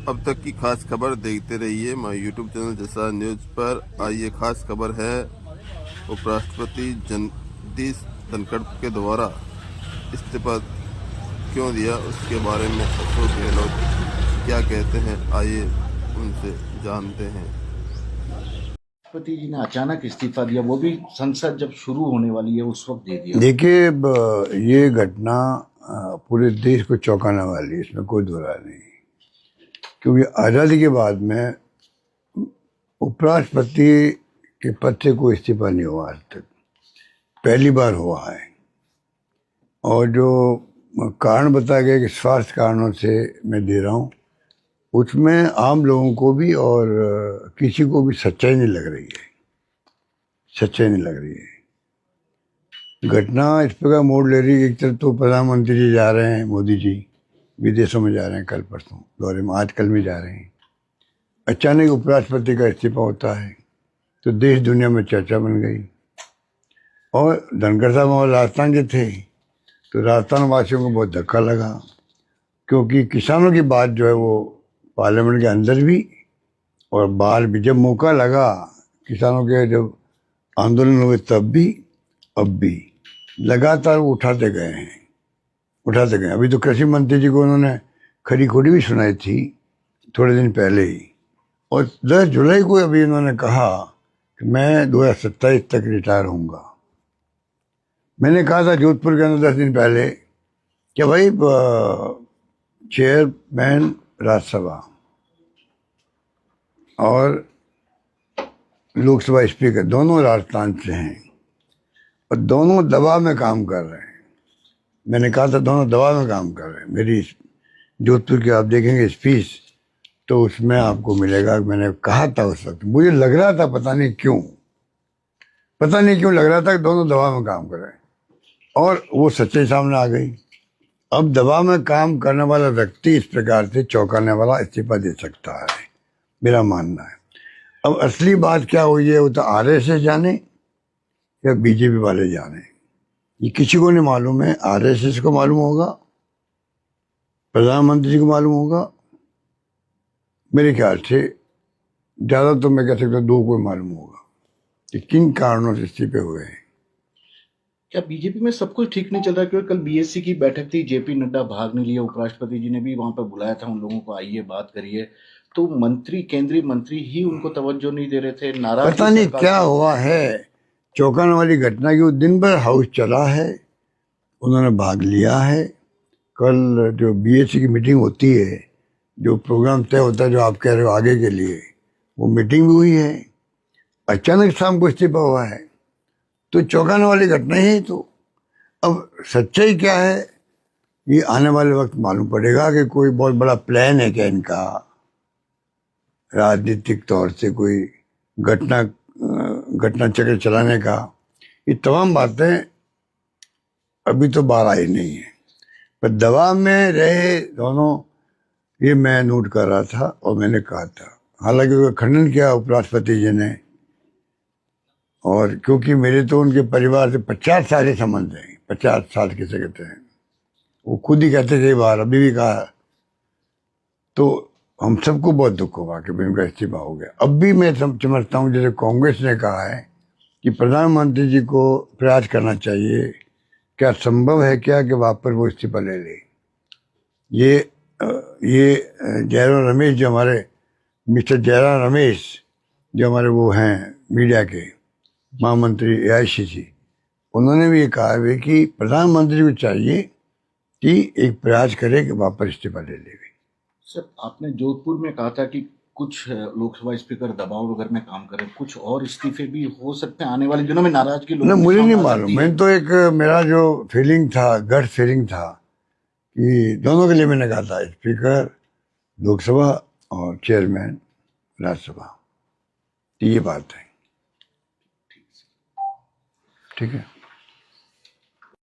अब तक की खास खबर देखते रहिए माय यूट्यूब चैनल जैसा न्यूज़ पर। आइए, खास खबर है उपराष्ट्रपति जगदीप धनखड़ के द्वारा इस्तीफा क्यों दिया, उसके बारे में अशोक गहलोत क्या कहते हैं, आइए उनसे जानते हैं। राष्ट्रपति जी ने अचानक इस्तीफा दिया, वो भी संसद जब शुरू होने वाली है उस वक्त दे दिया। देखिए, ये घटना पूरे देश को चौंकाने वाली है, इसमें कोई दो राय नहीं। क्योंकि आज़ादी के बाद में उपराष्ट्रपति के पद से कोई इस्तीफा नहीं हुआ आज तक, पहली बार हुआ है। और जो कारण बताया गया कि स्वास्थ्य कारणों से मैं दे रहा हूँ, उसमें आम लोगों को भी और किसी को भी सच्चाई नहीं लग रही है, सच्चाई नहीं लग रही है। घटना इस प्रकार मोड़ ले रही है। एक तरफ तो प्रधानमंत्री जी जा रहे हैं, मोदी जी विदेशों में जा रहे हैं, कल परसों दौरे में, आज कल में जा रहे हैं। अचानक उपराष्ट्रपति का इस्तीफा होता है तो देश दुनिया में चर्चा बन गई। और धनखड़ साहब वहाँ राजस्थान के थे तो राजस्थान वासियों को बहुत धक्का लगा, क्योंकि किसानों की बात जो है वो पार्लियामेंट के अंदर भी और बाहर भी, जब मौका लगा किसानों के, जब आंदोलन हुए तब भी, अब भी लगातार वो उठाते गए हैं, उठाते गए। अभी तो कृषि मंत्री जी को उन्होंने खरी खोटी भी सुनाई थी थोड़े दिन पहले ही। और 10 जुलाई को अभी उन्होंने कहा कि मैं 2027 तक रिटायर होऊंगा। मैंने कहा था जोधपुर के अंदर 10 दिन पहले कि भाई चेयरमैन राज्यसभा और लोकसभा स्पीकर दोनों राजस्थान से हैं और दोनों दबाव में काम कर रहे हैं। मैंने कहा था दोनों दबाव में काम कर रहे हैं। मेरी जोधपुर की आप देखेंगे स्पीच तो उसमें आपको मिलेगा। मैंने कहा था उस वक्त, मुझे लग रहा था, पता नहीं क्यों लग रहा था कि दोनों दबाव में काम कर रहे हैं, और वो सच्चाई सामने आ गई। अब दबाव में काम करने वाला व्यक्ति इस प्रकार से चौंकाने वाला इस्तीफा दे सकता है, मेरा मानना है। अब असली बात क्या हुई है वो तो आरएसएस जाने या बीजेपी वाले जाने, ये किसी को नहीं मालूम है। आरएसएस को मालूम होगा, प्रधानमंत्री को मालूम होगा, मेरे ख्याल से ज़्यादा तो मैं कह सकता हूँ 2 को मालूम होगा कि किन कारणों से इस्तीफे हुए हैं। क्या बीजेपी में सब कुछ ठीक नहीं चल रहा? क्योंकि कल बीएससी की बैठक थी, जेपी नड्डा भाग नहीं लिया, उपराष्ट्रपति जी ने भी वहां पर बुलाया था उन लोगों को, आइए बात करिए, तो मंत्री, केंद्रीय मंत्री ही उनको तवज्जो नहीं दे रहे थे। नाराज पता नहीं क्या हुआ है। चौंकाने वाली घटना की, दिन भर हाउस चला है, उन्होंने भाग लिया है। कल जो बीएससी की मीटिंग होती है, जो प्रोग्राम तय होता है, जो आप कह रहे हो आगे के लिए, वो मीटिंग भी हुई है। अचानक शाम को इस्तीफा हुआ है तो चौंकाने वाली घटना ही है। तो अब सच्चाई क्या है ये आने वाले वक्त मालूम पड़ेगा कि कोई बहुत बड़ा प्लान है क्या इनका, राजनीतिक तौर से कोई घटना चक्र चलाने का। ये तमाम बातें अभी तो बाहर आई नहीं है, पर दबाव में रहे दोनों, ये मैं नोट कर रहा था और मैंने कहा था। हालांकि उसका खंडन किया उपराष्ट्रपति जी ने, और क्योंकि मेरे तो उनके परिवार से 50 साल के संबंध हैं। 50 साल किसे कहते हैं, वो खुद ही कहते थे बार, अभी भी कहा। तो हम सबको बहुत दुख हुआ कि उनका इस्तीफा हो गया। अब भी मैं समझता हूँ, जैसे कांग्रेस ने कहा है कि प्रधानमंत्री जी को प्रयास करना चाहिए, क्या संभव है क्या कि वापस वो इस्तीफा ले ले। ये जयराम रमेश, जो हमारे मिस्टर जयराम रमेश, जो हमारे वो हैं मीडिया के महामंत्री एआईसीसी, उन्होंने भी ये कहा है कि प्रधानमंत्री को चाहिए कि एक प्रयास करे कि वापस इस्तीफा ले ले। सर, आपने जोधपुर में कहा था कि कुछ लोकसभा स्पीकर दबाव वगैरह में काम करें, कुछ और इस्तीफे भी हो सकते हैं आने वाले दिनों में, नाराजगी लोगों में मुझे नहीं सामने आ मालूम। सकती है। मैं तो एक, मेरा जो फीलिंग था, गट फीलिंग था कि दोनों के लिए मैंने कहा था, स्पीकर लोकसभा और चेयरमैन राज्यसभा, ये बात है। ठीक है।